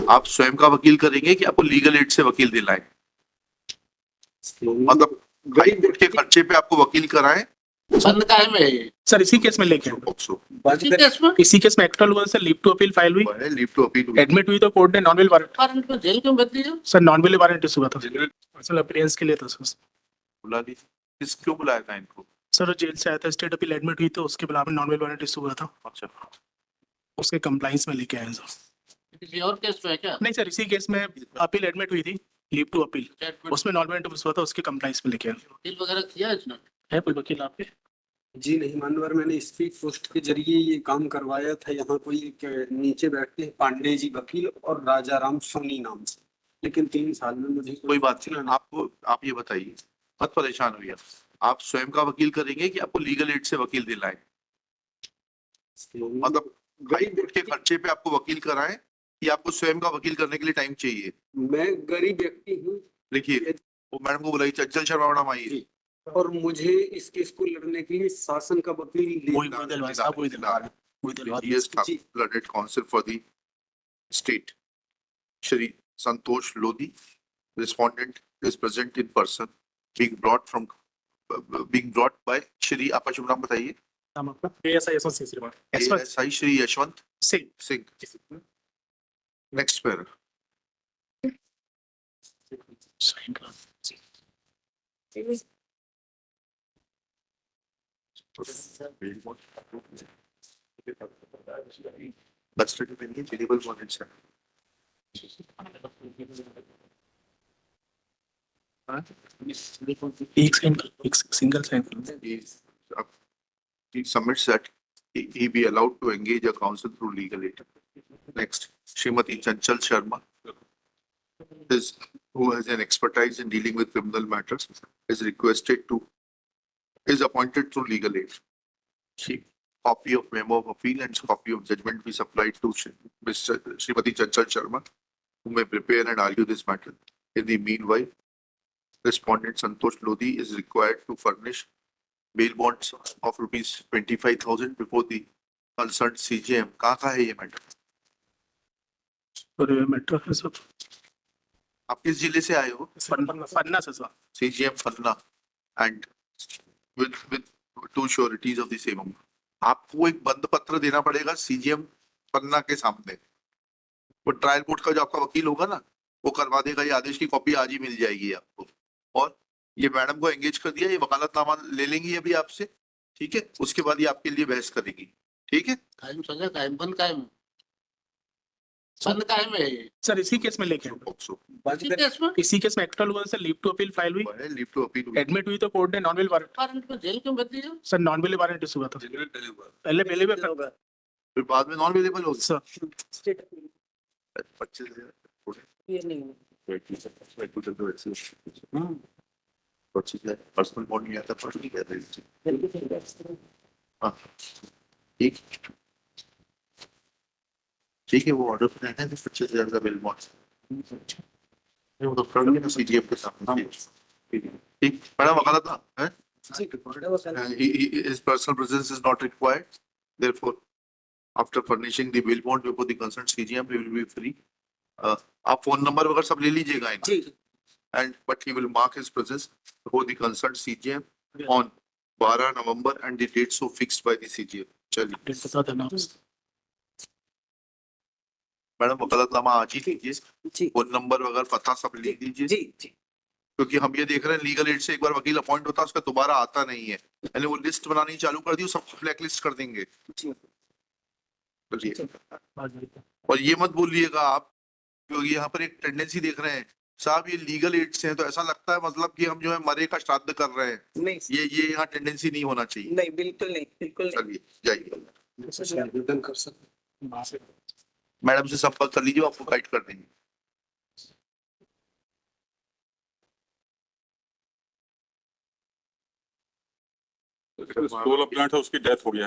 आप स्वयं का वकील करेंगे कि आपको लीगल एड से वकील दिलाएं? मतलब हाई कोर्ट के खर्चे पे आपको वकील कराएं? बंद काय में सर इसी केस में लेके आए। पॉक्सो इसी केस में इसी केस में एक्चुअल हुआ sir, leave to appeal file हुई, है, लीव टू अपील एडमिट हुई तो कोर्ट ने नॉन बेल वारंट, वारंट में जेल क्यों भेज दिया? Sir non bail warrant issue हुआ था पर्सनल अपीयरेंस के लिए था सर। बुला ली। किस क्यों बुलाया था इनको? सर जेल से आया था, स्टेट अपील एडमिट हुई तो उसके खिलाफ नॉन बेल वारंट इशू हुआ था, अच्छा, उसके कंप्लाइंस में लेके आए सर। किसी और केस में है क्या? नहीं सर, इसी केस में अपील एडमिट हुई थी, लीव टू अपील, स्टेटमेंट उसमें नॉन बेल हुआ था, उसके कंप्लाइंस में लेके आए। वकील वगैरह किया इसने? है कोई वकील आपके? जी नहीं मानवर, मैंने स्पीड पोस्ट के जरिए ये काम करवाया था। यहाँ कोई नीचे बैठते हैं पांडे जी वकील और राजा राम सोनी नाम से, लेकिन 3 साल में मुझे कोई बात नहीं। आपको आप ये बताइए, मत परेशान होइए। आप स्वयं का वकील करेंगे कि आपको लीगल एड से वकील दिलाएं? मतलब हाई कोर्ट के खर्चे पे आपको वकील कराएं कि आपको स्वयं का वकील करने के लिए टाइम चाहिए? मैं गरीब व्यक्ति हूँ देखिए, वो मैडम को बुलाइए, चंचल शर्मा मैडम आइए। और मुझे इस केस को लड़ने के लिए शासन का वकील वही दिलवा साहब, वही दिलवा रहे हैं, वही दिलवा He is learned counsel for the state. Shri Santosh Lodi, respondent is present in person, being brought by Shri, आपका शुभ नाम बताइए? नाम आपका? ASI यशवंत सिंह श्रीमान। यशवंत ASI श्री यशवंत सिंह। सिंह। नेक्स्ट पैर। साइन करा। Birth certificate में variable warrants है। एक साइन, एक सिंगल साइन कर। He submits that he be allowed to engage a counsel through legal aid. Next, Srimati Chanchal Sharma who has an expertise in dealing with criminal matters, is appointed through legal aid. She copy of memo of appeal and copy of judgment be supplied to Srimati Chanchal Sharma, who may prepare and argue this matter. In the meanwhile, respondent Santosh Lodi is required to furnish bail bonds of rupees 25,000 before the concerned CJM. कहाँ है ये matter? और metro है सब। आप किस जिले से आए हो? पन्ना से sir. CGM Panna and with 2 sureties of the same amount. आपको एक बंद पत्र देना पड़ेगा CGM पन्ना के सामने। वो ट्रायल कोर्ट का जो आपका वकील होगा ना, वो करवा देगा। ये आदेश की कॉपी आज ही मिल जाएगी आपको। और ये मैडम को एंगेज कर दिया, ये वकालतनामा ले लेंगी अभी आपसे, ठीक है? उसके बाद ये आपके लिए बहस करेगी, ठीक है? कायम सजा कायम बंद कायम बंद कायम है। सर इसी केस में लेके आए। पॉक्सो इसी केस में इसी केस में एक्चुअल हुआ sir, leave to appeal file हुई, है, लीव टू अपील एडमिट हुई तो कोर्ट ने नॉन बेल वारंट, वारंट में जेल क्यों भेज दिया? Sir non bail warrant issue हुआ था पहले होगा फिर बाद में नॉन अवेलेबल होगी सर। 25,000 ये नहीं पर्सनल बॉन्ड नहीं आता, पर्सनल कहते हैं। हाँ, ठीक ठीक है, वो ऑर्डर पे रहना है 25,000 का बिल बॉन्ड। वो तो फ्रंट में CGM के सामने ठीक बड़ा वकालत था है। His personal presence is not required. Therefore, after furnishing the bill bond before the concerned CGM, he will be free. आप फोन नंबर वगैरह सब ले लीजिएगा इनका। And but he will mark his presence before the concerned CGM on 12 November and the date so fixed by the CGM. चलिए बता देना। Madam वकालतनामा आज ही लीजिए, फोन नंबर वगैरह पता सब लिख दीजिए जी जी। क्योंकि हम ये देख रहे हैं लीगल एड से एक बार वकील अपॉइंट होता है उसका दोबारा आता नहीं है। यानी वो लिस्ट बनानी चालू कर दी, सब ब्लैक लिस्ट कर देंगे। चलिए, और ये मत बोलिएगा आप, क्योंकि यहाँ पर एक टेंडेंसी देख रहे हैं साहब, ये लीगल एड से हैं तो ऐसा लगता है मतलब कि हम जो है मरे का श्राद्ध कर रहे हैं। नहीं ये यहाँ टेंडेंसी नहीं होना चाहिए। नहीं, बिल्कुल नहीं, बिल्कुल चलिए जाइए, नहीं कर सकते। मैडम से संपर्क कर लीजिए, आपको गाइड कर देंगे। सोलर प्लांट है, उसकी डेथ हो गया है।